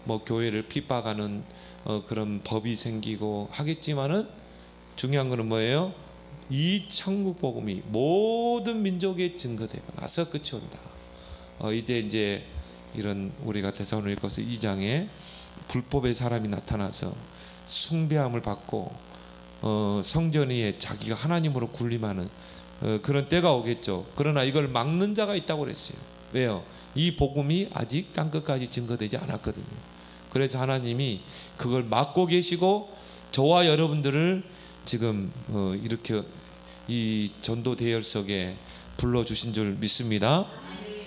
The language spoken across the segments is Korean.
뭐 교회를 핍박하는 그런 법이 생기고 하겠지만은 중요한 거는 뭐예요? 이 천국 복음이 모든 민족에 증거되고 나서 끝이 온다. 이제 이런 우리가 데살로니가서 2장에 불법의 사람이 나타나서 숭배함을 받고 성전 위에 자기가 하나님으로 군림하는 그런 때가 오겠죠. 그러나 이걸 막는 자가 있다고 그랬어요. 왜요? 이 복음이 아직 땅끝까지 증거되지 않았거든요. 그래서 하나님이 그걸 막고 계시고 저와 여러분들을 지금 이렇게 이 전도 대열석에 불러주신 줄 믿습니다.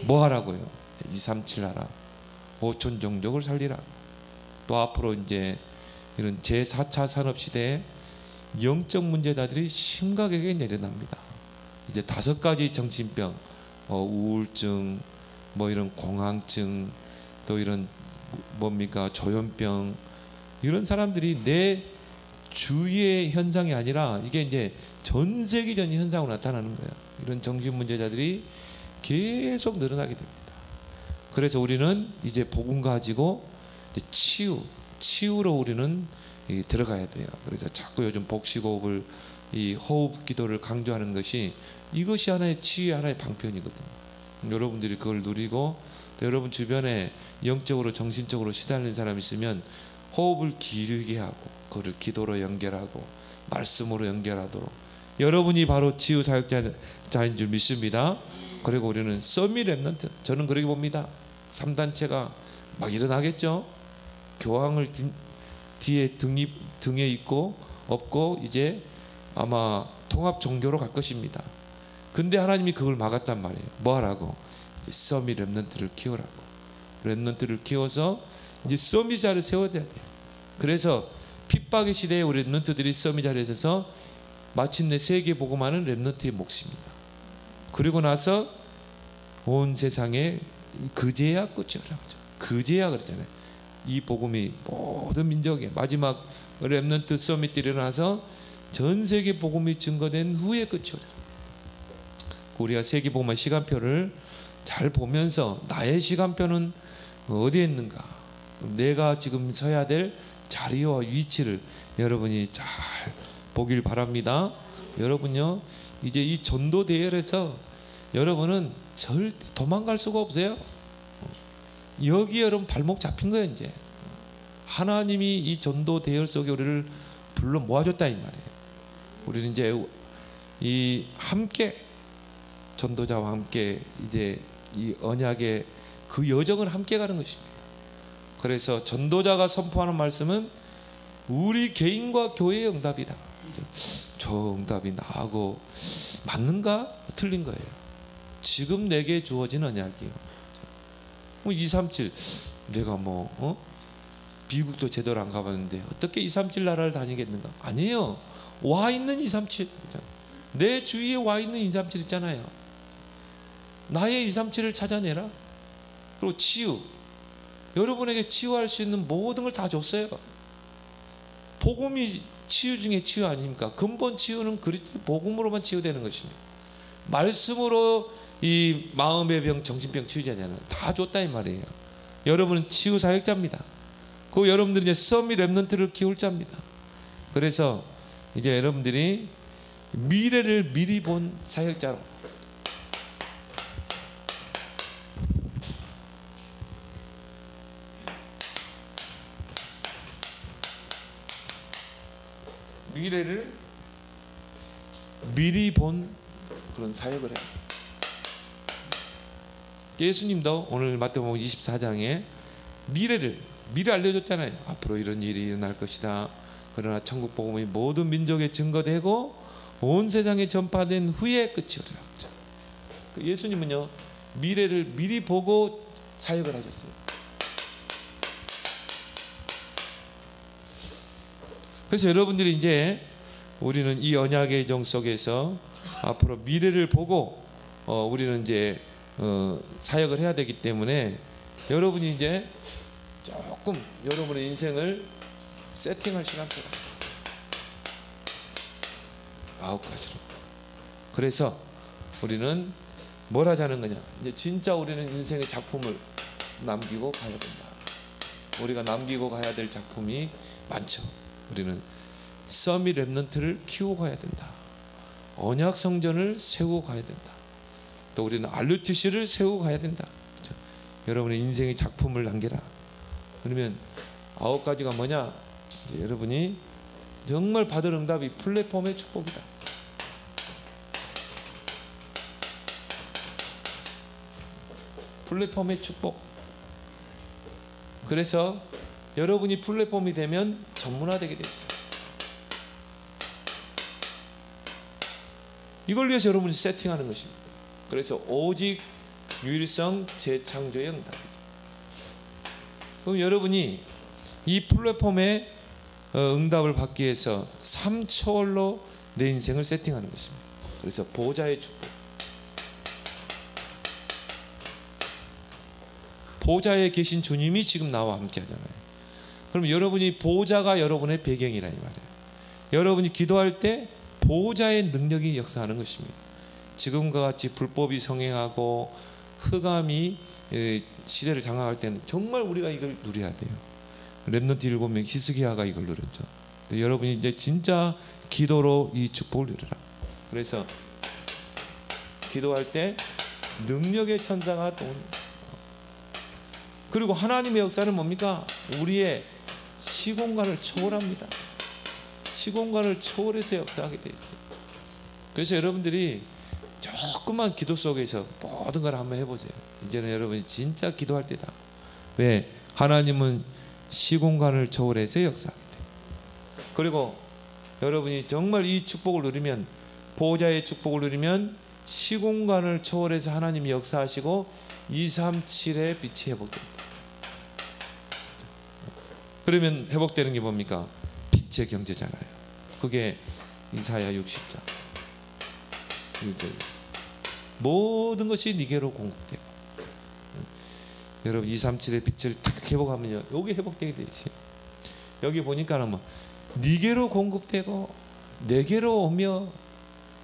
뭐 하라고요? 237 하라. 5천 종족을 살리라. 또 앞으로 이제 이런 제4차 산업시대에 영적 문제자들이 심각하게 내려납니다. 이제 5가지 정신병, 우울증, 뭐 이런 공황증, 또 이런 뭡니까 조현병, 이런 사람들이 내 주위의 현상이 아니라 이게 이제 전 세계적인 현상으로 나타나는 거예요. 이런 정신 문제자들이 계속 늘어나게 됩니다. 그래서 우리는 이제 복음 가지고 이제 치유로 우리는 들어가야 돼요. 그래서 자꾸 요즘 복식호흡을 이 호흡 기도를 강조하는 것이 이것이 하나의 치유의 하나의 방편이거든요. 여러분들이 그걸 누리고 또 여러분 주변에 영적으로 정신적으로 시달리는 사람이 있으면 호흡을 길게 하고 그걸 기도로 연결하고 말씀으로 연결하도록 여러분이 바로 치유 사역자인 줄 믿습니다. 그리고 우리는 서밋 렘넌트, 저는 그렇게 봅니다. 3단체가 막 일어나겠죠. 교황을 뒤에 등에 있고 업고 이제 아마 통합 종교로 갈 것입니다. 근데 하나님이 그걸 막았단 말이에요. 뭐 하라고? 서밋 렘넌트를 키우라고. 렘넌트를 키워서 이제 서밋 자를 세워야 돼요. 그래서 핍박의 시대에 우리 렘넌트들이 서밋 자리에 서서 마침내 세계 복음하는 렘넌트의 몫입니다. 그리고 나서 온 세상에 그제야 끝이 오라고. 그제야 그랬잖아요. 이 복음이 모든 민족에 마지막 렘넌트 서밋들이 일어나서 전 세계 복음이 증거된 후에 끝이 오라. 우리가 세계 복음의 시간표를 잘 보면서 나의 시간표는 어디에 있는가, 내가 지금 서야 될 자리와 위치를 여러분이 잘 보길 바랍니다. 여러분요, 이제 이 전도 대열에서 여러분은 절대 도망갈 수가 없어요. 여기에 여러분 발목 잡힌 거예요. 이제 하나님이 이 전도 대열 속에 우리를 불러 모아줬다 이 말이에요. 우리는 이제 이 함께 전도자와 함께 이제 이 언약의 그 여정을 함께 가는 것입니다. 그래서 전도자가 선포하는 말씀은 우리 개인과 교회의 응답이다. 저 응답이 나하고 맞는가? 틀린 거예요. 지금 내게 주어진 언약이요. 237 내가 미국도 제대로 안 가봤는데 어떻게 237 나라를 다니겠는가? 아니에요. 와 있는 237, 내 주위에 와 있는 237 있잖아요. 나의 237을 찾아내라. 그리고 치유, 여러분에게 치유할 수 있는 모든 걸 다 줬어요. 복음이 치유 중에 치유 아닙니까? 근본 치유는 그리스도 복음으로만 치유되는 것입니다. 말씀으로 이 마음의 병, 정신병 치유자잖아요. 다 줬다 이 말이에요. 여러분은 치유 사역자입니다. 그 여러분들은 이제 서밋 렘넌트를 키울 자입니다. 그래서 이제 여러분들이 미래를 미리 본 사역자로, 미래를 미리 본 그런 사역을 해요. 예수님도 오늘 마태복음 24장에 미래를 미리 알려줬잖아요. 앞으로 이런 일이 일어날 것이다. 그러나 천국 복음이 모든 민족에 증거되고 온 세상에 전파된 후에 끝이 오리라. 예수님은요, 미래를 미리 보고 사역을 하셨어요. 그래서 여러분들이 이제 우리는 이 언약의 정 속에서 앞으로 미래를 보고 우리는 이제 사역을 해야 되기 때문에 여러분이 이제 조금 여러분의 인생을 세팅할 시간표가 9가지로. 그래서 우리는 뭘 하자는 거냐? 이제 진짜 우리는 인생의 작품을 남기고 가야 된다. 우리가 남기고 가야 될 작품이 많죠. 우리는 서밋 렘넌트를 키우고 가야 된다. 언약 성전을 세우고 가야 된다. 또 우리는 RUTC를 세우고 가야 된다. 그렇죠? 여러분의 인생의 작품을 남겨라. 그러면 9가지가 뭐냐? 이제 여러분이 정말 받을 응답이 플랫폼의 축복이다. 플랫폼의 축복. 그래서 여러분이 플랫폼이 되면 전문화되게 돼 있어요. 이걸 위해서 여러분이 세팅하는 것입니다. 그래서 오직 유일성 재창조의 응답이죠. 그럼 여러분이 이 플랫폼의 응답을 받기 위해서 3초월로 내 인생을 세팅하는 것입니다. 그래서 보좌의 축복. 보좌에 계신 주님이 지금 나와 함께 하잖아요. 그럼 여러분이 보좌가 여러분의 배경이라는 말이에요. 여러분이 기도할 때 보좌의 능력이 역사하는 것입니다. 지금과 같이 불법이 성행하고 흑암이 시대를 장악할 때는 정말 우리가 이걸 누려야 돼요. 렘넌트 7명 히스기야가 이걸 누렸죠. 여러분이 이제 진짜 기도로 이 축복을 누려라. 그래서 기도할 때 능력의 천사가 또 그리고 하나님의 역사는 뭡니까? 우리의 시공간을 초월합니다. 시공간을 초월해서 역사하게 돼 있어요. 그래서 여러분들이 조금만 기도 속에서 모든 걸 한번 해보세요. 이제는 여러분이 진짜 기도할 때다. 왜? 하나님은 시공간을 초월해서 역사하게 돼요. 그리고 여러분이 정말 이 축복을 누리면, 보호자의 축복을 누리면 시공간을 초월해서 하나님이 역사하시고 237의 빛이 회복됩니다. 그러면 회복되는 게 뭡니까? 빛의 경제잖아요. 그게 이사야 60장 1절. 모든 것이 네게로 공급되고. 여러분 237의 빛을 딱 회복하면요, 여기 회복되게 돼 있어요. 여기 보니까는 뭐 네게로 공급되고 내게로 오며,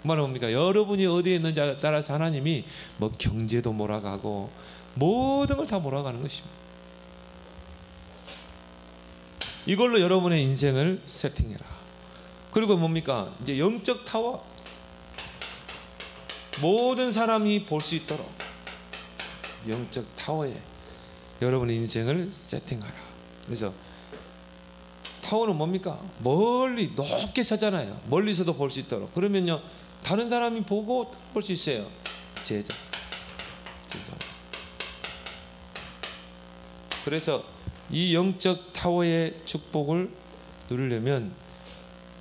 말은 뭡니까? 여러분이 어디에 있는지에 따라서 하나님이 뭐 경제도 몰아가고 모든 걸 다 몰아가는 것입니다. 이걸로 여러분의 인생을 세팅해라. 그리고 뭡니까? 이제 영적 타워. 모든 사람이 볼 수 있도록 영적 타워에 여러분의 인생을 세팅하라. 그래서 타워는 뭡니까? 멀리 높게 서잖아요. 멀리서도 볼 수 있도록. 그러면요, 다른 사람이 보고 볼 수 있어요. 제자. 그래서 이 영적 타워의 축복을 누리려면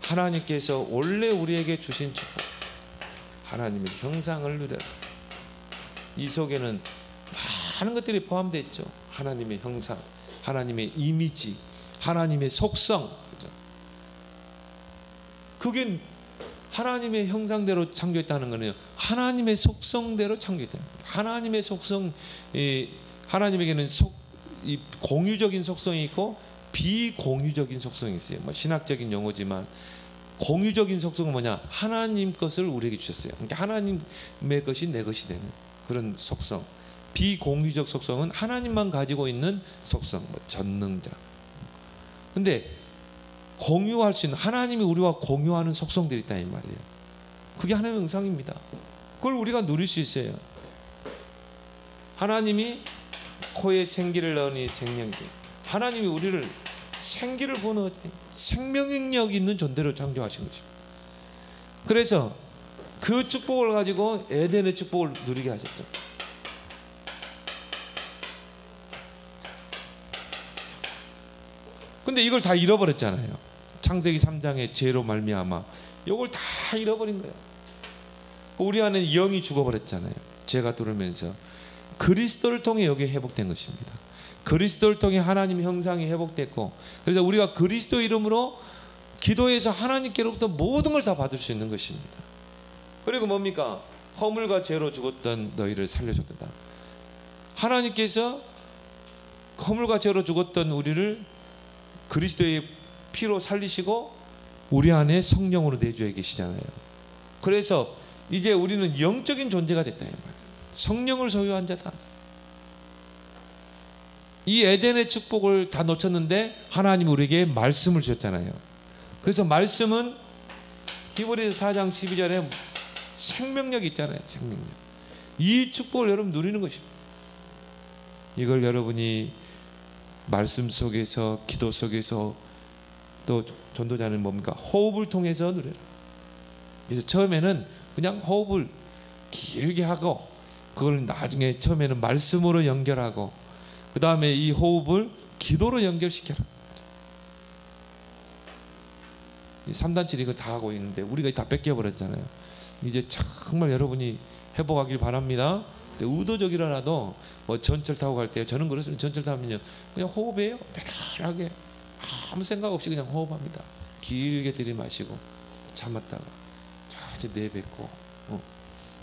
하나님께서 원래 우리에게 주신 축복, 하나님의 형상을 누려라. 이 속에는 많은 것들이 포함되어 있죠. 하나님의 형상, 하나님의 이미지, 하나님의 속성. 그게 하나님의 형상대로 창조했다는 거는요, 하나님의 속성대로 창조했다. 하나님의 속성, 하나님에게는 이 공유적인 속성이 있고 비공유적인 속성이 있어요. 뭐 신학적인 용어지만 공유적인 속성은 뭐냐? 하나님 것을 우리에게 주셨어요. 그러니까 하나님의 것이 내 것이 되는 그런 속성. 비공유적 속성은 하나님만 가지고 있는 속성, 뭐 전능자. 근데 공유할 수 있는, 하나님이 우리와 공유하는 속성들이 있다 이 말이에요. 그게 하나님의 형상입니다. 그걸 우리가 누릴 수 있어요. 하나님이 코에 생기를 넣으니 생명이 돼. 하나님이 우리를 생기를 부어 생명력 있는 존재로 창조하신 것입니다. 그래서 그 축복을 가지고 에덴의 축복을 누리게 하셨죠. 근데 이걸 다 잃어버렸잖아요. 창세기 3장의 죄로 말미암아 이걸 다 잃어버린 거예요. 우리 안에 영이 죽어버렸잖아요. 죄가 들어오면서. 그리스도를 통해 여기 회복된 것입니다. 그리스도를 통해 하나님의 형상이 회복됐고, 그래서 우리가 그리스도 이름으로 기도해서 하나님께로부터 모든 걸 다 받을 수 있는 것입니다. 그리고 뭡니까? 허물과 죄로 죽었던 너희를 살려줬다. 하나님께서 허물과 죄로 죽었던 우리를 그리스도의 피로 살리시고 우리 안에 성령으로 내주어 계시잖아요. 그래서 이제 우리는 영적인 존재가 됐다. 성령을 소유한 자다. 이 에덴의 축복을 다 놓쳤는데 하나님 우리에게 말씀을 주셨잖아요. 그래서 말씀은 히브리서 4장 12절에 생명력이 있잖아요. 생명력. 이 축복을 여러분 누리는 것입니다. 이걸 여러분이 말씀 속에서, 기도 속에서, 또 전도자는 뭡니까? 호흡을 통해서 누려라. 그래서 처음에는 그냥 호흡을 길게 하고, 그걸 나중에 처음에는 말씀으로 연결하고, 그 다음에 이 호흡을 기도로 연결시켜라. 이 3단체 이거 다 하고 있는데 우리가 다 뺏겨버렸잖아요. 이제 정말 여러분이 회복하길 바랍니다. 의도적이라도 뭐 전철 타고 갈 때, 저는 그렇습니다. 전철 타면요 그냥 호흡해요. 편안하게 아무 생각 없이 그냥 호흡합니다. 길게 들이마시고 참았다가 천천히 내뱉고,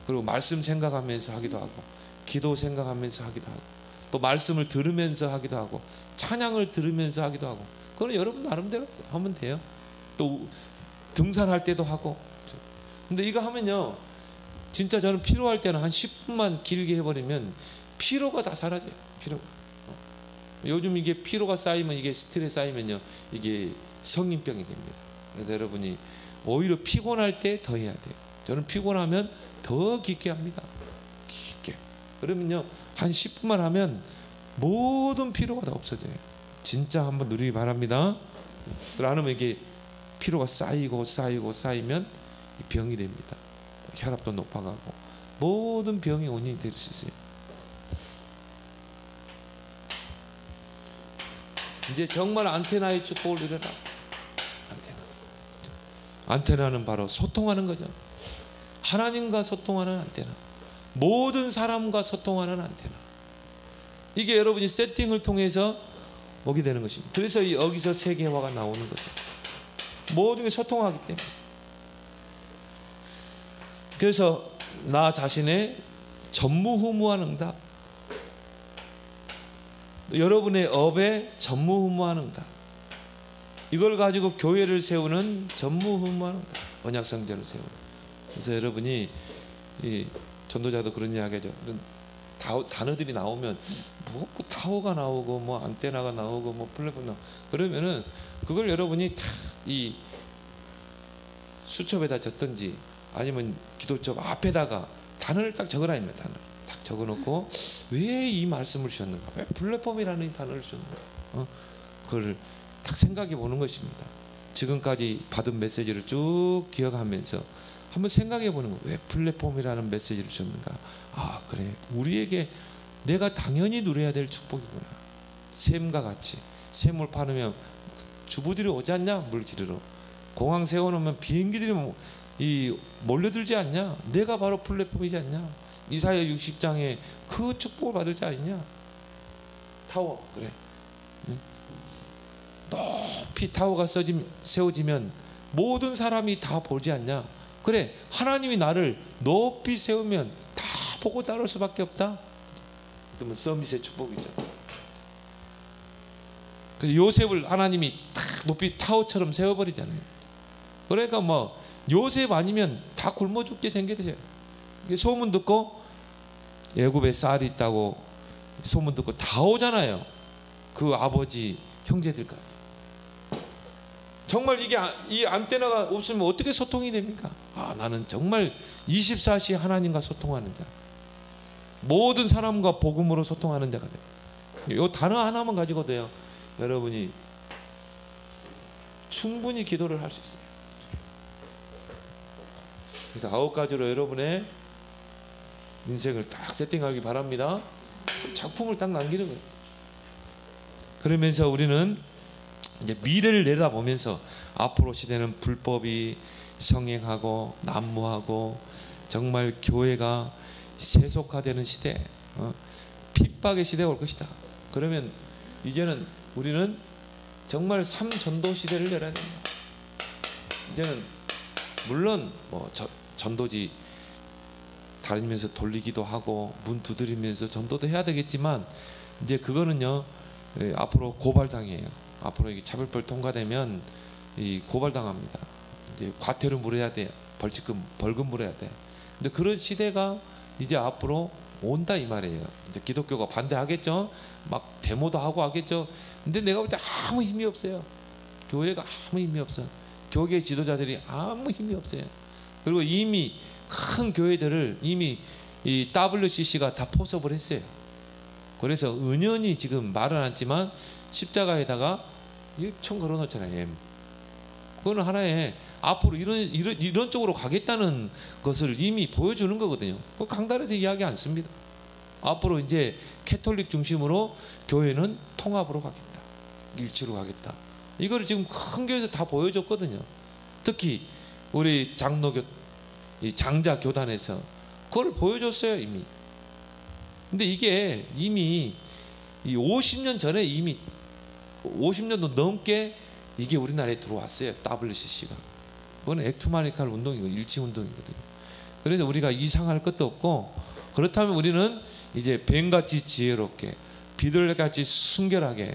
그리고 말씀 생각하면서 하기도 하고, 기도 생각하면서 하기도 하고, 또 말씀을 들으면서 하기도 하고, 찬양을 들으면서 하기도 하고, 그건 여러분 나름대로 하면 돼요. 또 등산할 때도 하고. 근데 이거 하면요 진짜 저는 피로할 때는 한 10분만 길게 해버리면 피로가 다 사라져요. 피로가. 요즘 이게 피로가 쌓이면, 이게 스트레스 쌓이면요 이게 성인병이 됩니다. 그래서 여러분이 오히려 피곤할 때 더 해야 돼요. 저는 피곤하면 더 깊게 합니다. 깊게. 그러면요 한 10분만 하면 모든 피로가 다 없어져요. 진짜 한번 누리기 바랍니다. 그러면 이게 피로가 쌓이면 병이 됩니다. 혈압도 높아가고 모든 병의 원인이 될 수 있어요. 이제 정말 안테나의 축복을 누려라. 안테나는 바로 소통하는 거죠. 하나님과 소통하는 안테나, 모든 사람과 소통하는 안테나. 이게 여러분이 세팅을 통해서 오게 되는 것입니다. 그래서 여기서 세계화가 나오는 거죠. 모든 게 소통하기 때문에. 그래서 나 자신의 전무후무한 응답, 여러분의 업에 전무후무한 응답, 이걸 가지고 교회를 세우는 전무후무한 응답, 언약성전을 세우는. 그래서 여러분이 이 전도자도 그런 이야기하죠. 그런 단어들이 나오면 뭐 타워가 나오고 뭐 안테나가 나오고 뭐 플랫폼 나오고 그러면은 그걸 여러분이 다 이 수첩에다 적든지 아니면 기도첩 앞에다가 단어를 딱 적어라 입니다. 단어를 딱 적어놓고 왜 이 말씀을 주셨는가, 왜 플랫폼이라는 이 단어를 주셨는가, 그걸 딱 생각해 보는 것입니다. 지금까지 받은 메시지를 쭉 기억하면서 한번 생각해 보는 거예요. 왜 플랫폼이라는 메시지를 주셨는가. 아 그래, 우리에게 내가 당연히 누려야 될 축복이구나. 샘과 같이 샘을 파놓으면 주부들이 오지 않냐, 물 기르러. 공항 세워놓으면 비행기들이 몰려들지 않냐. 내가 바로 플랫폼이지 않냐. 이사야 60장에 그 축복을 받을 자 아니냐. 타워, 그래. 높이 타워가 세워지면 모든 사람이 다 보지 않냐. 그래, 하나님이 나를 높이 세우면 다 보고 따를 수밖에 없다. 그러면 서밋의 축복이죠. 요셉을 하나님이 탁 높이 타워처럼 세워버리잖아요. 그러니까 뭐 요셉 아니면 다 굶어 죽게 생겨져요. 소문 듣고 애굽에 쌀이 있다고 소문 듣고 다 오잖아요. 그 아버지 형제들까지. 정말 이게 이 안테나가 없으면 어떻게 소통이 됩니까? 아, 나는 정말 24시 하나님과 소통하는 자, 모든 사람과 복음으로 소통하는 자가 돼요. 이 단어 하나만 가지고도요 여러분이 충분히 기도를 할 수 있어요. 그래서 9가지로 여러분의 인생을 딱 세팅하기 바랍니다. 작품을 딱 남기는 거예요. 그러면서 우리는 이제 미래를 내다보면서 앞으로 시대는 불법이 성행하고 난무하고 정말 교회가 세속화되는 시대, 핍박의 시대가 올 것이다. 그러면 이제는 우리는 정말 삼전도 시대를 열어야 됩니다. 이제는 물론 뭐 전도지 다니면서 돌리기도 하고 문 두드리면서 전도도 해야 되겠지만 이제 그거는요 앞으로 고발당해요. 앞으로 이 차별법 통과되면 이 고발당합니다. 이제 과태료 물어야 돼. 벌금 물어야 돼. 근데 그런 시대가 이제 앞으로 온다 이 말이에요. 이제 기독교가 반대하겠죠. 막 데모도 하고 하겠죠. 근데 내가 볼 때 아무 힘이 없어요. 교회가 아무 힘이 없어. 교계 지도자들이 아무 힘이 없어요. 그리고 이미 큰 교회들을 이미 이 WCC가 다 포섭을 했어요. 그래서 은연히 지금 말은 않지만 십자가에다가 총 걸어놓잖아요. M. 그거는 하나의 앞으로 이런 쪽으로 가겠다는 것을 이미 보여주는 거거든요. 강단에서 이야기 않습니다. 앞으로 이제 캐톨릭 중심으로 교회는 통합으로 가겠다. 일치로 가겠다. 이거를 지금 큰 교회에서 다 보여줬거든요. 특히 우리 이 장자 교단에서 그걸 보여줬어요 이미. 근데 이게 이미 이 50년 전에 이미 50년도 넘게 이게 우리나라에 들어왔어요. WCC가. 그건 액투마니칼 운동이고 일치 운동이거든요. 그래서 우리가 이상할 것도 없고, 그렇다면 우리는 이제 뱀같이 지혜롭게, 비둘기같이 순결하게,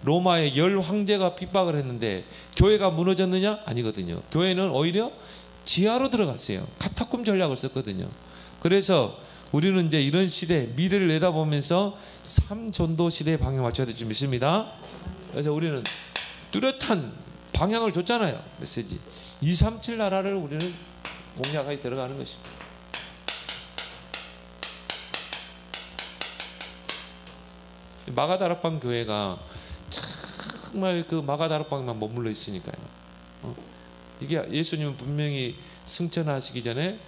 로마의 10 황제가 핍박을 했는데 교회가 무너졌느냐? 아니거든요. 교회는 오히려 지하로 들어갔어요. 카타콤 전략을 썼거든요. 그래서 우리는 이제 이런 시대, 미래를 내다보면서 3전도 시대의 방향을 맞춰야 될 줄 믿습니다. 그래서 우리는 뚜렷한 방향을 줬잖아요. 메시지 237 나라를 우리는 공략하게 들어가는 것입니다. 마가다락방 교회가 정말 그 마가다락방만 머물러 있으니까요. 이게 예수님은 분명히 승천하시기 전에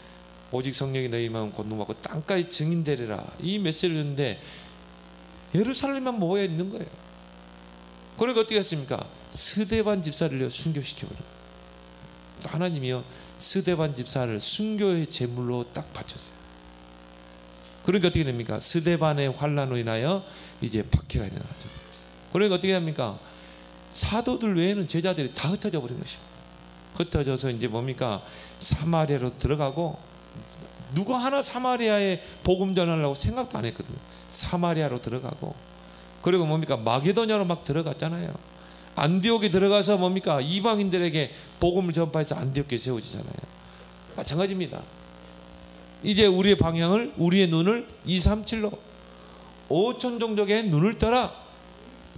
오직 성령이 너희 마음 권능받고 땅까지 증인되리라 이 메시지를 줬는데 예루살렘만 모여 있는 거예요. 그러니까 어떻게 했습니까? 스데반 집사를 순교시켜버려요. 하나님이요 스데반 집사를 순교의 제물로 딱 바쳤어요. 그러니까 어떻게 됩니까? 스데반의 환란으로 인하여 이제 박해가 일어나죠. 그러니까 어떻게 합니까? 사도들 외에는 제자들이 다 흩어져 버린 것입니다. 흩어져서 이제 뭡니까? 사마리아로 들어가고, 누가 하나 사마리아에 복음 전하려고 생각도 안 했거든요. 사마리아로 들어가고, 그리고 뭡니까? 마게도냐로 막 들어갔잖아요. 안디옥에 들어가서 뭡니까? 이방인들에게 복음을 전파해서 안디옥에 세워지잖아요. 마찬가지입니다. 이제 우리의 방향을, 우리의 눈을 237로 5천 종족의 눈을 떠라.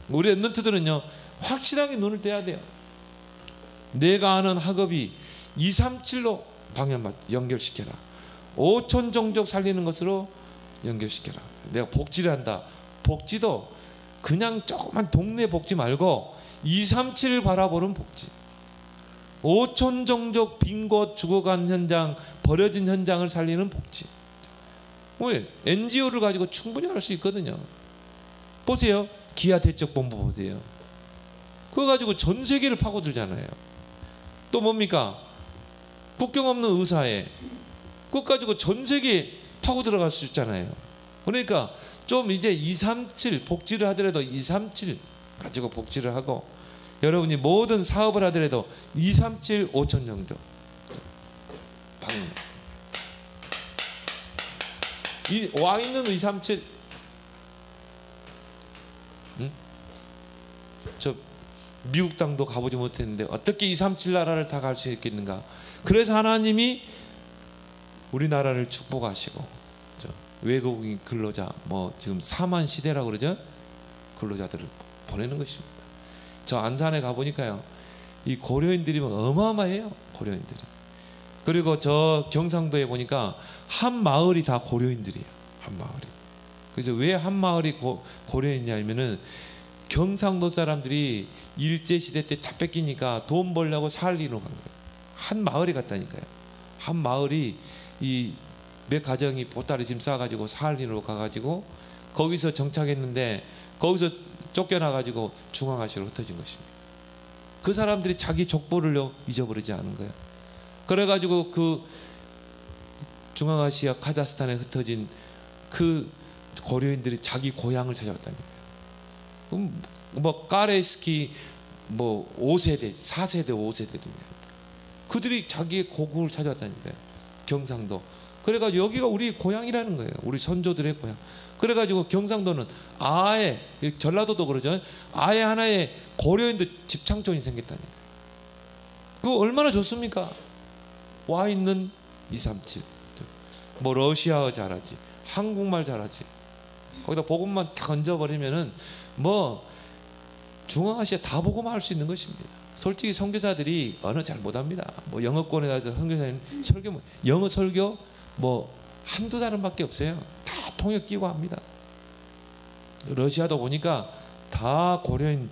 우리 랩런트들은요 확실하게 눈을 떼야 돼요. 내가 아는 학업이 237로 방향 연결시켜라. 5천 종족 살리는 것으로 연결시켜라. 내가 복지를 한다. 복지도 그냥 조그만 동네 복지 말고 237을 바라보는 복지. 5천 종족 빈 곳 죽어간 현장, 버려진 현장을 살리는 복지. 왜? NGO를 가지고 충분히 할 수 있거든요. 보세요. 기아 대책본부 보세요. 그거 가지고 전 세계를 파고들잖아요. 또 뭡니까? 국경 없는 의사회. 그거 가지고 전 세계에 파고 들어갈 수 있잖아요. 그러니까 좀 이제 237 복지를 하더라도 237 가지고 복지를 하고, 여러분이 모든 사업을 하더라도 237 5천 정도 방문. 이 와 있는 237 저 미국 땅도 가보지 못했는데 어떻게 237 나라를 다 갈 수 있겠는가? 그래서 하나님이 우리나라를 축복하시고 외국인 근로자 뭐 지금 4만 시대라고 그러죠? 근로자들을 보내는 것입니다. 저 안산에 가보니까요 이 고려인들이 어마어마해요. 고려인들이. 그리고 저 경상도에 보니까 한 마을이 다 고려인들이에요. 한 마을이. 그래서 왜 한 마을이 고려인이냐면은 경상도 사람들이 일제시대 때 다 뺏기니까 돈 벌려고 살리러 간 거예요. 한 마을이 갔다니까요. 한 마을이 이 몇 가정이 보따리 짐 싸가지고 살리러 가가지고 거기서 정착했는데 거기서 쫓겨나가지고 중앙아시아로 흩어진 것입니다. 그 사람들이 자기 족보를 잊어버리지 않은 거예요. 그래가지고 그 중앙아시아 카자흐스탄에 흩어진 그 고려인들이 자기 고향을 찾아왔다는 거예요. 뭐 까레스키 뭐 5세대, 4세대, 5세대입니다. 그들이 자기의 고국을 찾아왔다는 거예요. 경상도. 그래가지고 여기가 우리 고향이라는 거예요. 우리 선조들의 고향. 그래가지고 경상도는 아예, 전라도도 그러죠. 아예 하나의 고려인들 집창촌이 생겼다는 거예요. 그거 얼마나 좋습니까? 와 있는 237. 뭐 러시아어 잘하지, 한국말 잘하지. 거기다 복음만 탁 얹어버리면은 뭐 중앙아시아 다 복음화 할 수 있는 것입니다. 솔직히 선교사들이 언어 잘 못합니다. 뭐 영어권에 가서 선교사님 설교, 영어 설교 뭐 한두 사람밖에 없어요. 다 통역 끼고 합니다. 러시아도 보니까 다 고려인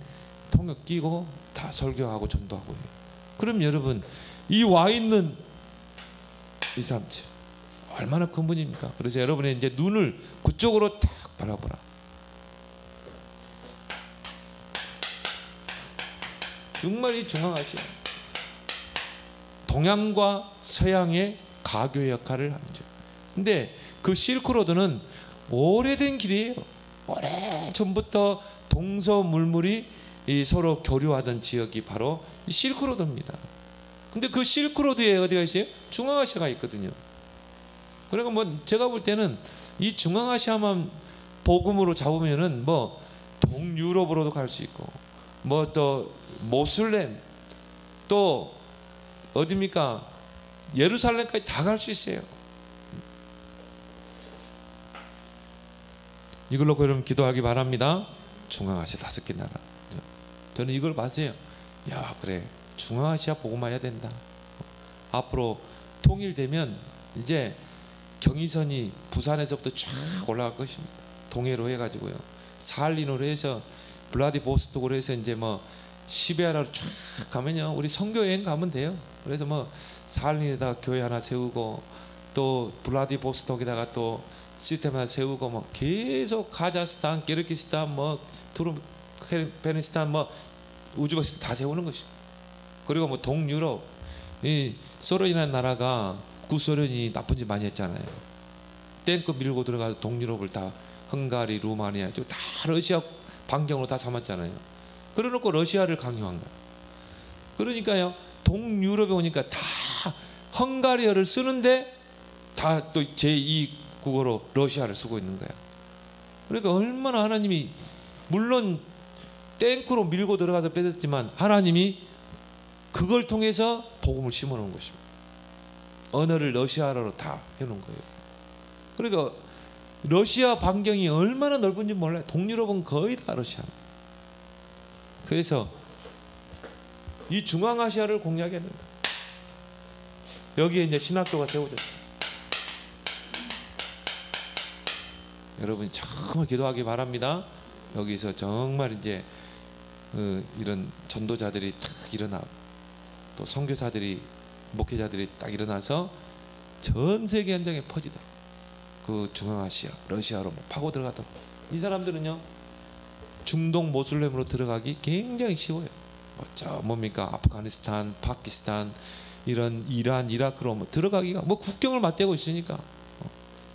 통역 끼고 다 설교하고 전도하고 해요. 그럼 여러분 이 와 있는 237 얼마나 큰 분입니까? 그래서 여러분의 이제 눈을 그쪽으로 딱 바라보라. 정말 이 중앙아시아 동양과 서양의 가교 역할을 하죠. 근데 그 실크로드는 오래된 길이에요. 오래전부터 동서물물이 서로 교류하던 지역이 바로 이 실크로드입니다. 근데 그 실크로드에 어디가 있어요? 중앙아시아가 있거든요. 그러니까 뭐 제가 볼 때는 이 중앙아시아만 복음으로 잡으면은 뭐 동유럽으로도 갈 수 있고 뭐 또 모슬렘 또 어디입니까? 예루살렘까지 다 갈 수 있어요. 이걸 놓고 여러분 기도하기 바랍니다. 중앙아시아 5개 나라. 저는 이걸 봤어요. 야 그래 중앙아시아 복음화해야 된다. 앞으로 통일되면 이제 경의선이 부산에서부터 쫙 올라갈 것입니다. 동해로 해가지고요. 살린으로 해서 블라디보스톡으로 해서 이제 뭐 시베리아로 쫙 가면요 우리 선교 여행 가면 돼요. 그래서 뭐 살린에다가 교회 하나 세우고 또 블라디보스톡에다가 또 시스템 하나 세우고 뭐 계속 카자흐스탄, 키르기스탄, 뭐 투르크메니스탄, 뭐 우즈베키스탄 다 세우는 것입니다. 그리고 뭐 동유럽 이 소련이라는 나라가 구소련이 나쁜 짓 많이 했잖아요. 탱크 밀고 들어가서 동유럽을 다 헝가리, 루마니아 다 러시아 반경으로 다 삼았잖아요. 그래놓고 러시아를 강요한 거예요. 그러니까요 동유럽에 오니까 다 헝가리어를 쓰는데 다 또 제2 국어로 러시아를 쓰고 있는 거야. 그러니까 얼마나 하나님이 물론 탱크로 밀고 들어가서 뺏었지만 하나님이 그걸 통해서 복음을 심어놓은 것입니다. 언어를 러시아어로 다 해놓은 거예요. 그러니까 러시아 반경이 얼마나 넓은지 몰라요. 동유럽은 거의 다 러시아. 그래서 이 중앙아시아를 공략해야 된다. 여기에 이제 신학교가 세워졌죠. 여러분 정말 기도하기 바랍니다. 여기서 정말 이제 이런 전도자들이 딱 일어나고 또 선교사들이 목회자들이 딱 일어나서 전 세계 현장에 퍼지도록 그 중앙아시아 러시아로 파고 들어가도록. 이 사람들은요 중동 모슬렘으로 들어가기 굉장히 쉬워요. 뭡니까 아프가니스탄, 파키스탄 이런 이란, 이라크로 뭐 들어가기가 뭐 국경을 맞대고 있으니까.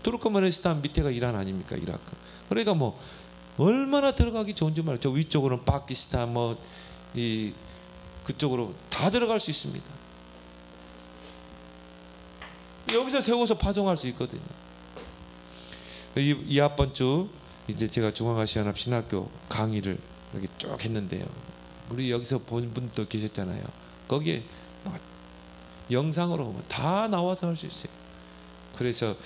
투르크메니스탄 밑에가 이란 아닙니까? 이라크. 그러니까 뭐 얼마나 들어가기 좋은지 말이죠. 저 위쪽으로는 파키스탄 뭐 이 그쪽으로 다 들어갈 수 있습니다. 여기서 세워서 파송할 수 있거든요. 이 앞번 주 이제 제가 중앙아시아 연합 신학교 강의를 이렇게 쭉 했는데요. 우리 여기서 본 분도 계셨잖아요. 거기에 영상으로 다 나와서 할 수 있어요. 그래서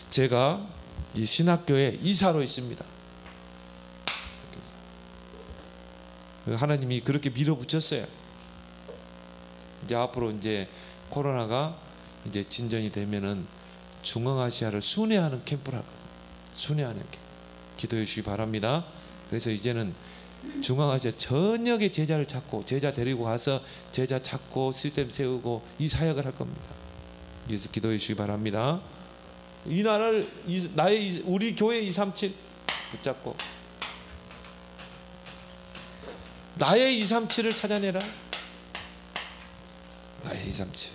제가 이 신학교에 이사로 있습니다. 하나님이 그렇게 밀어붙였어요. 이제 앞으로 이제 코로나가 이제 진전이 되면은 중앙아시아를 순회하는 캠프를 할 거예요. 순회하는 캠프. 기도해 주시기 바랍니다. 그래서 이제는 중앙아시아 전역의 제자를 찾고 제자 데리고 가서 제자 찾고 시스템 세우고 이 사역을 할 겁니다. 그래서 기도해 주시기 바랍니다. 이 나라를 우리 교회 237 붙잡고 나의 237을 찾아내라. 나의 237.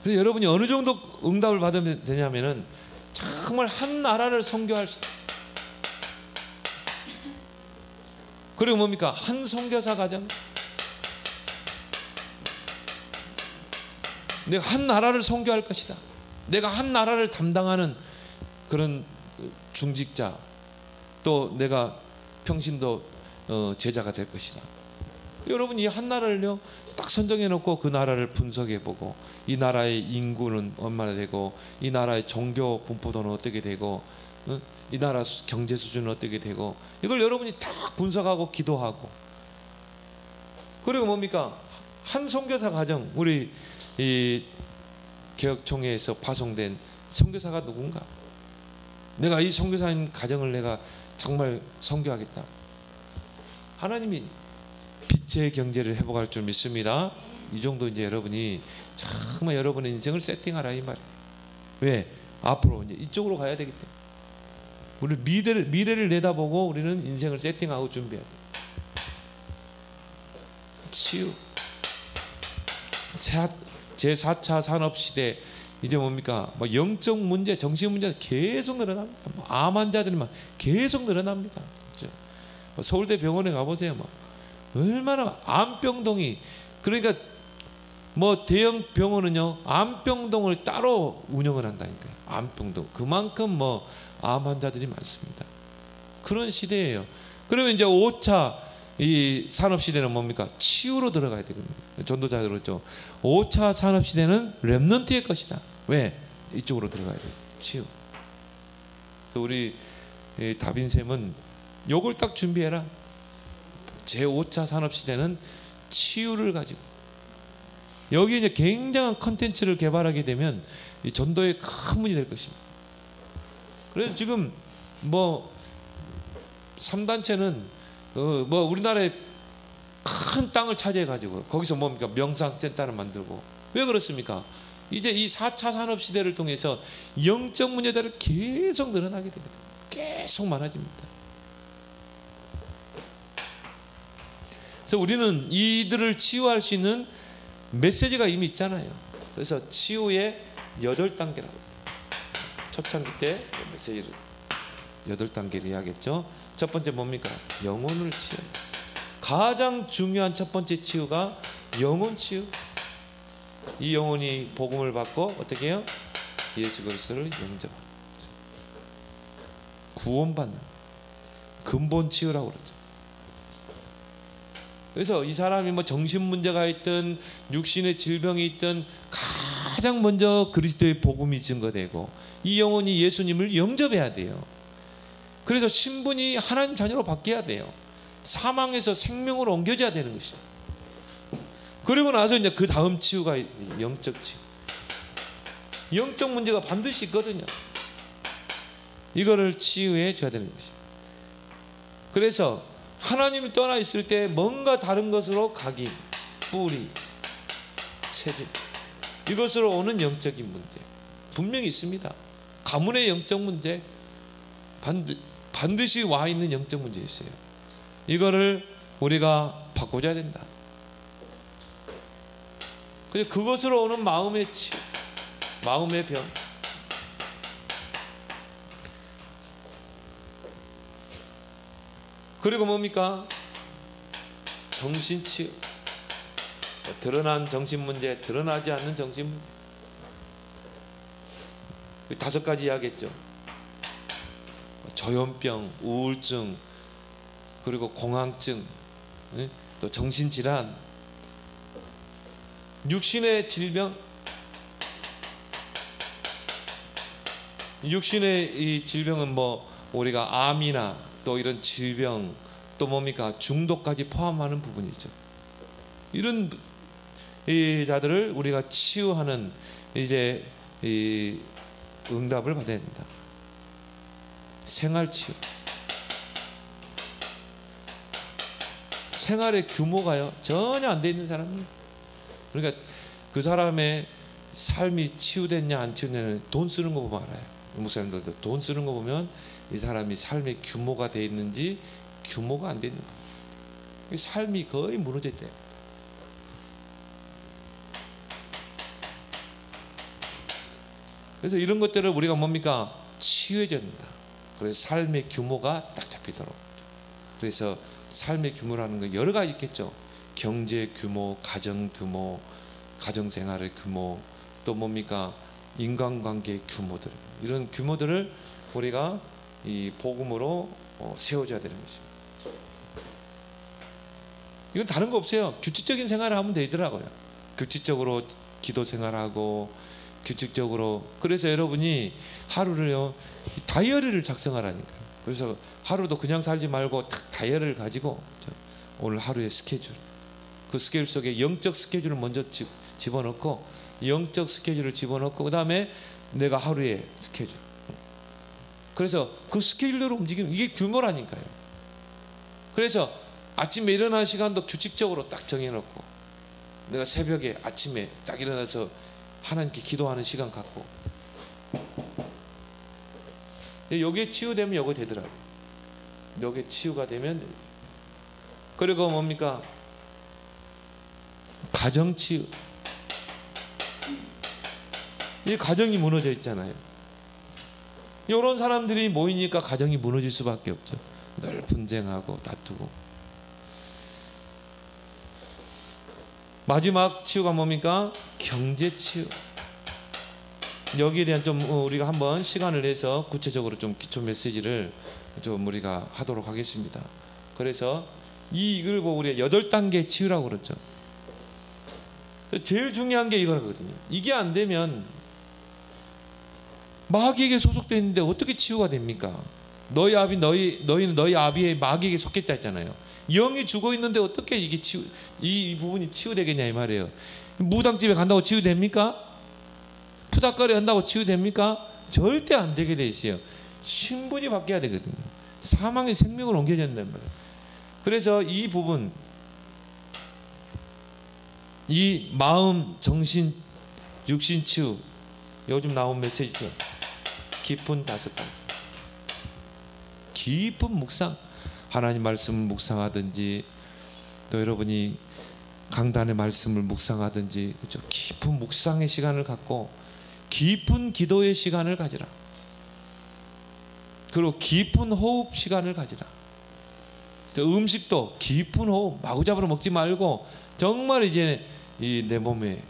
그래서 여러분이 어느 정도 응답을 받으면 되냐면은 정말 한 나라를 선교할 수. 그리고 뭡니까? 한 선교사 가정. 내가 한 나라를 선교할 것이다. 내가 한 나라를 담당하는 그런 중직자, 또 내가 평신도 제자가 될 것이다. 여러분 이 한 나라를요 딱 선정해 놓고 그 나라를 분석해 보고 이 나라의 인구는 얼마나 되고 이 나라의 종교 분포도는 어떻게 되고 이 나라 경제 수준은 어떻게 되고, 이걸 여러분이 다 분석하고 기도하고. 그리고 뭡니까? 한 선교사 가정, 우리 이 개혁총회에서 파송된 선교사가 누군가? 내가 이 선교사님 가정을 내가 정말 선교하겠다. 하나님이 빛의 경제를 회복할 줄 믿습니다. 이 정도 이제 여러분이 정말 여러분의 인생을 세팅하라 이 말이에요. 왜? 앞으로 이제 이쪽으로 가야 되기 때문에. 우리 미래를 내다보고 우리는 인생을 세팅하고 준비해야 돼요. 치유. 제4차 산업시대 이제 뭡니까? 뭐 영적 문제, 정신 문제가 계속 늘어납니다. 암 환자들이 막 계속 늘어납니다. 그렇죠? 서울대 병원에 가보세요. 뭐 얼마나 암병동이, 그러니까 뭐 대형 병원은요 암병동을 따로 운영을 한다니까요. 암병동. 그만큼 뭐 암 환자들이 많습니다. 그런 시대예요. 그러면 이제 5차 이 산업 시대는 뭡니까? 치유로 들어가야 되거든요. 전도자가 그랬죠. 5차 산업 시대는 렘넌트의 것이다. 왜? 이쪽으로 들어가야 돼요. 치유. 그래서 우리 다빈 쌤은 요걸 딱 준비해라. 제5차 산업 시대는 치유를 가지고, 여기 이제 굉장한 컨텐츠를 개발하게 되면 이 전도의 큰 문이 될 것입니다. 그래서 지금 뭐 3단체는 뭐 우리나라에 큰 땅을 차지해 가지고 거기서 뭡니까? 명상센터를 만들고. 왜 그렇습니까? 이제 이 4차 산업 시대를 통해서 영적 문제들이 계속 늘어나게 됩니다. 계속 많아집니다. 그래서 우리는 이들을 치유할 수 있는 메시지가 이미 있잖아요. 그래서 치유의 8단계라고. 초창기 때 메시지를 8단계를 이야기했죠. 첫 번째 뭡니까? 영혼을 치유. 가장 중요한 첫 번째 치유가 영혼 치유. 이 영혼이 복음을 받고 어떻게 해요? 예수 그리스도를 영접하는, 구원받는 근본 치유라고 그러죠. 그래서 이 사람이 뭐 정신 문제가 있든 육신의 질병이 있든 가장 먼저 그리스도의 복음이 증거되고 이 영혼이 예수님을 영접해야 돼요. 그래서 신분이 하나님 자녀로 바뀌어야 돼요. 사망에서 생명으로 옮겨져야 되는 것이죠. 그리고 나서 이제 그 다음 치유가 영적 치유. 영적 문제가 반드시 있거든요. 이거를 치유해 줘야 되는 것이죠. 그래서 하나님이 떠나 있을 때 뭔가 다른 것으로 각인, 뿌리, 체질, 이것으로 오는 영적인 문제 분명히 있습니다. 가문의 영적 문제 반드시 와 있는 영적 문제 있어요. 이거를 우리가 바꿔줘야 된다. 그것으로 오는 마음의 치유, 마음의 병. 그리고 뭡니까? 정신치유. 드러난 정신문제, 드러나지 않는 정신문제. 5가지 이야기했죠. 조현병, 우울증, 그리고 공황증, 또 정신질환, 육신의 질병. 육신의 이 질병은 뭐 우리가 암이나 또 이런 질병, 또 뭡니까? 중독까지 포함하는 부분이죠. 이런 이 자들을 우리가 치유하는 이제 이 응답을 받아야 됩니다. 생활 치유. 생활의 규모가요 전혀 안 돼 있는 사람이에요. 그러니까 그 사람의 삶이 치유됐냐 안 치유됐냐 돈 쓰는 거 보면 알아요. 목사님들도 돈 쓰는 거 보면 이 사람이 삶의 규모가 돼 있는지 규모가 안 돼 있는 거예요. 삶이 거의 무너져 있대요. 그래서 이런 것들을 우리가 뭡니까? 치유해야 된다. 그래서 삶의 규모가 딱 잡히도록. 그래서 삶의 규모라는 건 여러 가지 있겠죠. 경제 규모, 가정 규모, 가정생활의 규모, 또 뭡니까? 인간관계 규모들. 이런 규모들을 우리가 이 복음으로 세워줘야 되는 것입니다. 이건 다른 거 없어요. 규칙적인 생활을 하면 되더라고요. 규칙적으로 기도 생활하고 규칙적으로. 그래서 여러분이 하루를요 다이어리를 작성하라니까요. 그래서 하루도 그냥 살지 말고 딱 다이어리를 가지고 오늘 하루의 스케줄, 그 스케줄 속에 영적 스케줄을 먼저 집어넣고, 영적 스케줄을 집어넣고, 그 다음에 내가 하루의 스케줄. 그래서 그 스케줄대로 움직이는, 이게 규모라니까요. 그래서 아침에 일어나는 시간도 규칙적으로 딱 정해놓고, 내가 새벽에 아침에 딱 일어나서 하나님께 기도하는 시간 갖고, 여기에 치유되면 여기 되더라고요. 여기에 치유가 되면. 그리고 뭡니까? 가정 치유. 이 가정이 무너져 있잖아요. 이런 사람들이 모이니까 가정이 무너질 수밖에 없죠. 늘 분쟁하고 다투고. 마지막 치유가 뭡니까? 경제 치유. 여기에 대한 좀 우리가 한번 시간을 내서 구체적으로 좀 기초 메시지를 좀 우리가 하도록 하겠습니다. 그래서 이걸 보고 우리가 8단계 치유라고 그러죠. 제일 중요한 게 이거거든요. 이게 안 되면 마귀에게 소속되어 있는데 어떻게 치유가 됩니까? 너희는 너희 아비의 마귀에게 속했다 했잖아요. 영이 죽어 있는데 어떻게 이게 이 부분이 치유되겠냐 이 말이에요. 무당집에 간다고 치유됩니까? 푸닥거리 한다고 치유됩니까? 절대 안 되게 돼 있어요. 신분이 바뀌어야 되거든요. 사망의 생명을 옮겨야 된단 말이에요. 그래서 이 부분, 이 마음, 정신, 육신 치유, 요즘 나온 메시지죠. 깊은 5가지. 깊은 묵상, 하나님 말씀을 묵상하든지, 또 여러분이 강단의 말씀을 묵상하든지, 그렇죠? 깊은 묵상의 시간을 갖고 깊은 기도의 시간을 가지라. 그리고 깊은 호흡 시간을 가지라. 음식도 깊은 호흡, 마구잡이로 먹지 말고 정말 이제 내 몸에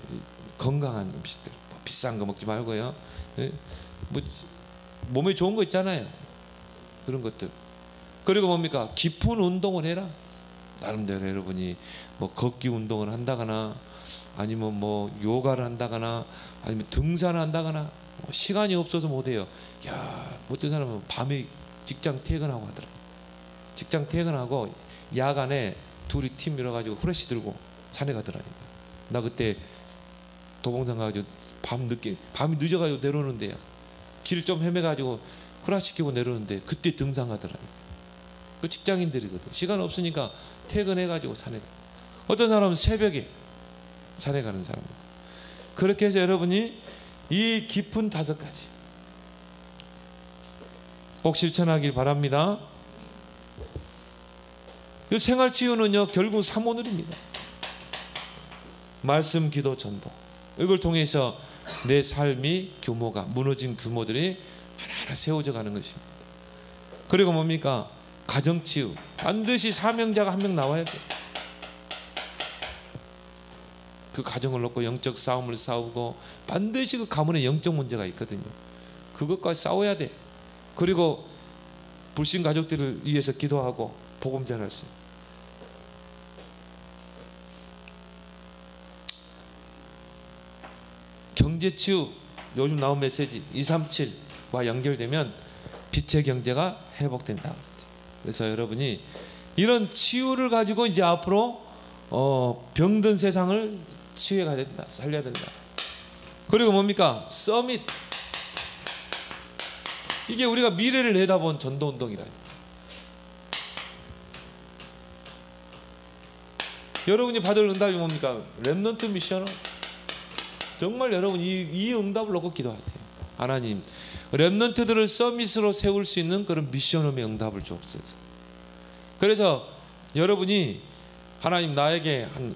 건강한 음식들, 비싼 거 먹지 말고요. 뭐 몸에 좋은 거 있잖아요. 그런 것들. 그리고 뭡니까? 깊은 운동을 해라. 나름대로 여러분이 뭐 걷기 운동을 한다거나, 아니면 뭐 요가를 한다거나, 아니면 등산을 한다거나. 시간이 없어서 못해요. 야, 어떤 사람은 밤에 직장 퇴근하고 하더라. 직장 퇴근하고 야간에 둘이 팀 밀어가지고 후레쉬 들고 산에 가더라니까. 나 그때 도봉산 가가지고 밤이 늦어가지고 내려오는데요. 길 좀 헤매가지고 후라시 끼고 내려오는데 그때 등산 가더라니까. 그 직장인들이거든. 시간 없으니까 퇴근해가지고 산에 가. 어떤 사람은 새벽에 산에 가는 사람. 그렇게 해서 여러분이 이 깊은 5가지 꼭 실천하길 바랍니다. 이 생활치유는요 결국 3오늘입니다. 말씀, 기도, 전도. 이걸 통해서 내 삶이 규모가 무너진 규모들이 하나하나 세워져 가는 것입니다. 그리고 뭡니까? 가정치유. 반드시 사명자가 한 명 나와야 돼요. 그 가정을 놓고 영적 싸움을 싸우고, 반드시 그 가문에 영적 문제가 있거든요. 그것까지 싸워야 돼. 그리고 불신 가족들을 위해서 기도하고 복음 전할 수 있는. 경제치유, 요즘 나온 메시지 237과 연결되면 빛의 경제가 회복된다. 그래서 여러분이 이런 치유를 가지고 이제 앞으로 병든 세상을 치유해 가야 된다. 살려야 된다. 그리고 뭡니까? 서밋. 이게 우리가 미래를 내다본 전도운동이라니. 여러분이 받을 응답이 뭡니까? 렘넌트 미션을. 정말 여러분 이 응답을 놓고 기도하세요. 하나님, 렘넌트들을 서밋으로 세울 수 있는 그런 미션홈의 응답을 주옵소서. 그래서 여러분이 하나님 나에게 한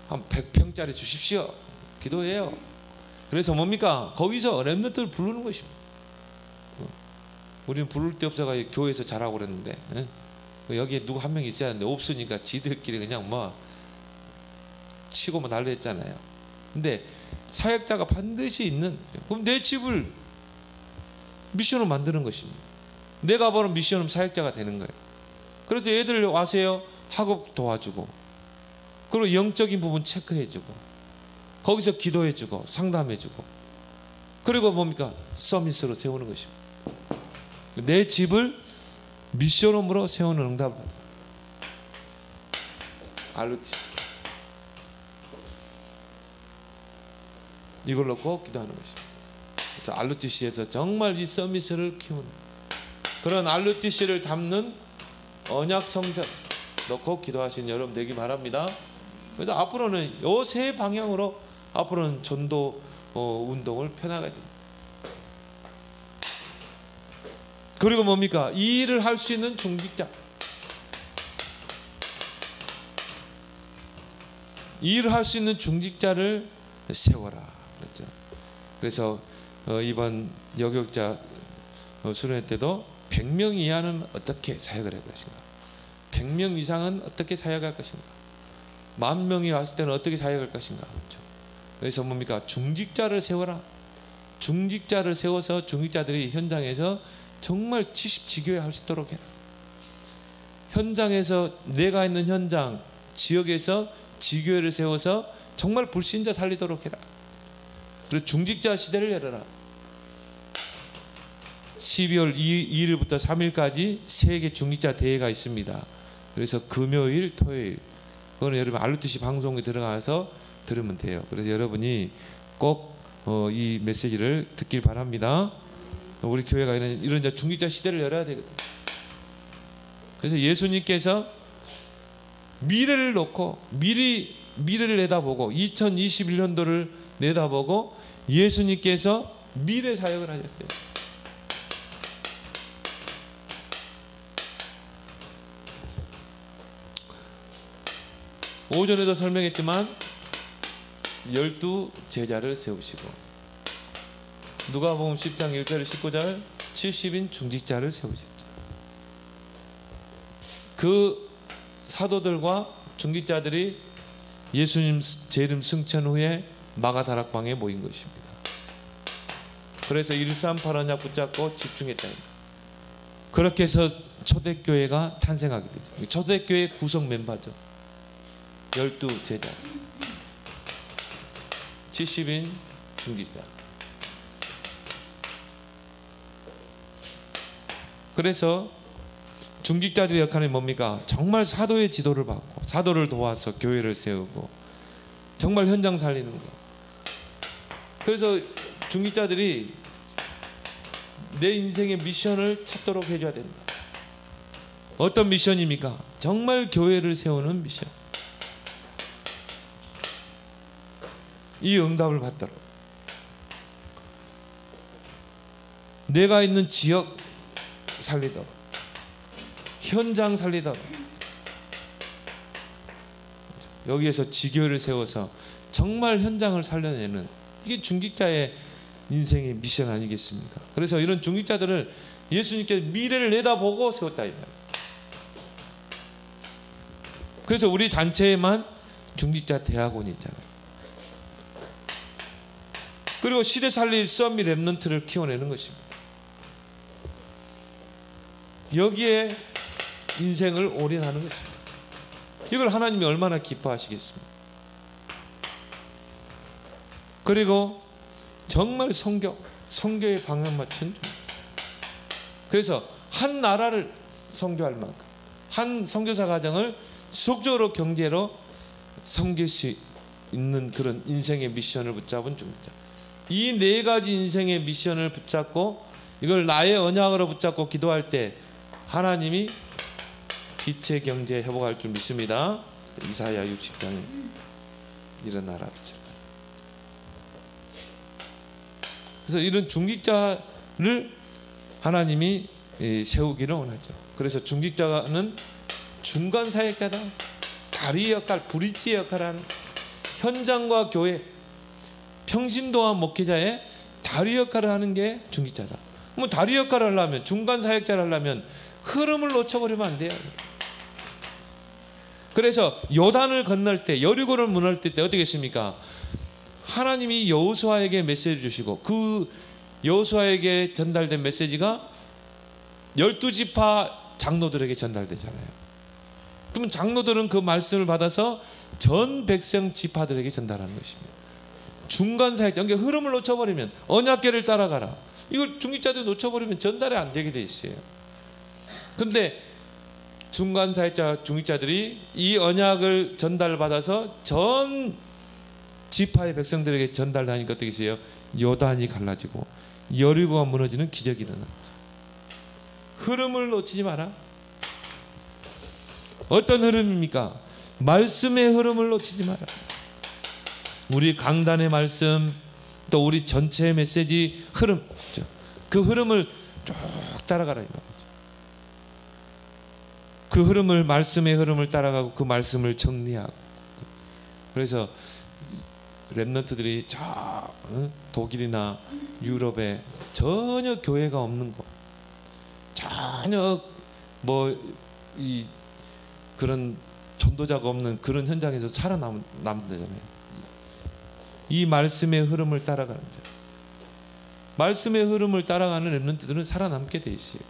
100평짜리 주십시오. 기도해요. 그래서 뭡니까? 거기서 렘넌트를 부르는 것입니다. 우리는 부를 데 없어가 교회에서 잘하고 그랬는데, 여기에 누구 한 명 있어야 하는데 없으니까 지들끼리 그냥 뭐 치고 뭐 난리 했잖아요. 근데 사역자가 반드시 있는, 그럼 내 집을 미션으로 만드는 것입니다. 내가 보는 미션은 사역자가 되는 거예요. 그래서 애들 와세요. 학업 도와주고, 그리고 영적인 부분 체크해주고, 거기서 기도해주고 상담해주고, 그리고 뭡니까? 서밋으로 세우는 것입니다. 내 집을 미션홈으로 세우는 응답을 받아요. RUTC 이걸 놓고 기도하는 것입니다. 그래서 RUTC에서 정말 이 서밋을 키우는 그런 RUTC를 담는 언약 성전 놓고 기도하신 여러분 되기 바랍니다. 그래서 앞으로는 요 세 방향으로 앞으로는 전도 운동을 펴나가야 됩니다. 그리고 뭡니까? 이 일을 할 수 있는 중직자, 이 일을 할 수 있는 중직자를 세워라 그랬죠. 그래서 이번 여교육자 수련회 때도 100명 이하는 어떻게 사역을 할 것인가, 100명 이상은 어떻게 사역할 것인가, 10,000명이 왔을 때는 어떻게 사역할 것인가. 그렇죠. 그래서 뭡니까? 중직자를 세워라. 중직자를 세워서 중직자들이 현장에서 정말 70지교회 할 수 있도록 해라. 현장에서 내가 있는 현장 지역에서 지교회를 세워서 정말 불신자 살리도록 해라. 그리고 중직자 시대를 열어라. 12월 2일부터 3일까지 세계 중직자 대회가 있습니다. 그래서 금요일, 토요일, 그거는 여러분 RUTC 방송에 들어가서 들으면 돼요. 그래서 여러분이 꼭 이 메시지를 듣길 바랍니다. 우리 교회가 이런 중직자 시대를 열어야 되거든. 그래서 예수님께서 미래를 놓고 미래를 내다보고 2021년도를 내다보고 예수님께서 미래 사역을 하셨어요. 오전에도 설명했지만 12 제자를 세우시고 누가복음 10장 1절 19절 70인 중직자를 세우셨죠. 그 사도들과 중직자들이 예수님 재림 승천 후에 마가다락방에 모인 것입니다. 그래서 138 언약 붙잡고 집중했다. 그렇게 해서 초대교회가 탄생하게 되죠. 초대교회 구성 멤버죠. 12 제자, 70인 중직자. 그래서 중직자들의 역할이 뭡니까? 정말 사도의 지도를 받고 사도를 도와서 교회를 세우고 정말 현장 살리는 거. 그래서 중직자들이 내 인생의 미션을 찾도록 해줘야 된다. 어떤 미션입니까? 정말 교회를 세우는 미션. 이 응답을 받도록 내가 있는 지역 살리도록, 현장 살리도록, 여기에서 지교를 세워서 정말 현장을 살려내는, 이게 중직자의 인생의 미션 아니겠습니까? 그래서 이런 중직자들을 예수님께서 미래를 내다보고 세웠다. 그래서 우리 단체에만 중직자 대학원이 있잖아요. 그리고 시대 살릴 썸미 랩넌트를 키워내는 것입니다. 여기에 인생을 올인하는 것입니다. 이걸 하나님이 얼마나 기뻐하시겠습니까? 그리고 정말 선교의 방향 맞춘, 그래서 한 나라를 선교할 만큼 한 선교사 가정을 지속적으로 경제로 섬길 수 있는 그런 인생의 미션을 붙잡은 중직자. 이 네 가지 인생의 미션을 붙잡고 이걸 나의 언약으로 붙잡고 기도할 때 하나님이 빛의 경제 회복할 줄 믿습니다. 이사야 60장에 일어나라. 그래서 이런 중직자를 하나님이 세우기를 원하죠. 그래서 중직자는 중간 사역자다. 다리 역할, 브릿지 역할을 하는, 현장과 교회, 평신도와 목회자의 다리 역할을 하는 게 중직자다. 뭐 다리 역할을 하려면, 중간 사역자를 하려면 흐름을 놓쳐버리면 안 돼요. 그래서 요단을 건널 때, 여리고를 무너뜨릴 때 어떻게 했습니까? 하나님이 여호수아에게 메시지를 주시고 그 여호수아에게 전달된 메시지가 12지파 장로들에게 전달되잖아요. 그러면 장로들은 그 말씀을 받아서 전 백성 지파들에게 전달하는 것입니다. 중간 사역자, 그러니까 흐름을 놓쳐버리면 언약궤를 따라가라. 이걸 중직자들 놓쳐버리면 전달이 안 되게 돼 있어요. 근데 중간 사역자, 중직자들이 이 언약을 전달받아서 전 지파의 백성들에게 전달하니까 어떻게 있어요? 요단이 갈라지고 여리고가 무너지는 기적이 일어납니다. 흐름을 놓치지 마라. 어떤 흐름입니까? 말씀의 흐름을 놓치지 마라. 우리 강단의 말씀, 또 우리 전체의 메시지 흐름, 그 흐름을 쭉 따라가라 이 말이죠. 그 흐름을, 말씀의 흐름을 따라가고 그 말씀을 정리하고. 그래서 렘넌트들이 저 독일이나 유럽에 전혀 교회가 없는 곳, 전혀 이 그런 전도자가 없는 그런 현장에서 살아남는다잖아요. 이 말씀의 흐름을 따라가는 자, 말씀의 흐름을 따라가는 렘넌트들은 살아남게 돼 있어요.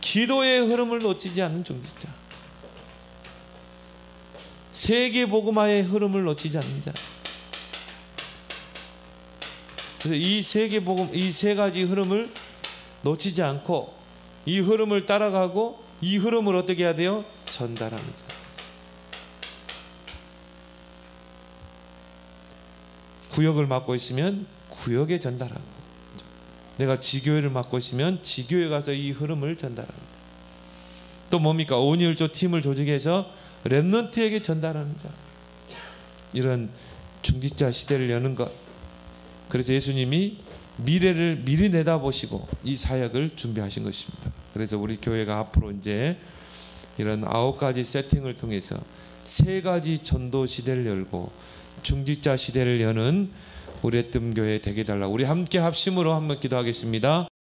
기도의 흐름을 놓치지 않는 중직자, 세계 복음화의 흐름을 놓치지 않는 자. 그래서 이 세계 복음, 이 세 가지 흐름을 놓치지 않고 이 흐름을 따라가고 이 흐름을 어떻게 해야 돼요? 전달하는 자. 구역을 맡고 있으면 구역에 전달하고, 내가 지교회를 맡고 있으면 지교회 가서 이 흐름을 전달합니다. 또 뭡니까? 온유일조 팀을 조직해서 렘넌트에게 전달하는 자. 이런 중직자 시대를 여는 것. 그래서 예수님이 미래를 미리 내다보시고 이 사역을 준비하신 것입니다. 그래서 우리 교회가 앞으로 이제 이런 9가지 세팅을 통해서 3가지 전도 시대를 열고 중직자 시대를 여는 우리 뜸교회 되게 달라고, 우리 함께 합심으로 한번 기도하겠습니다.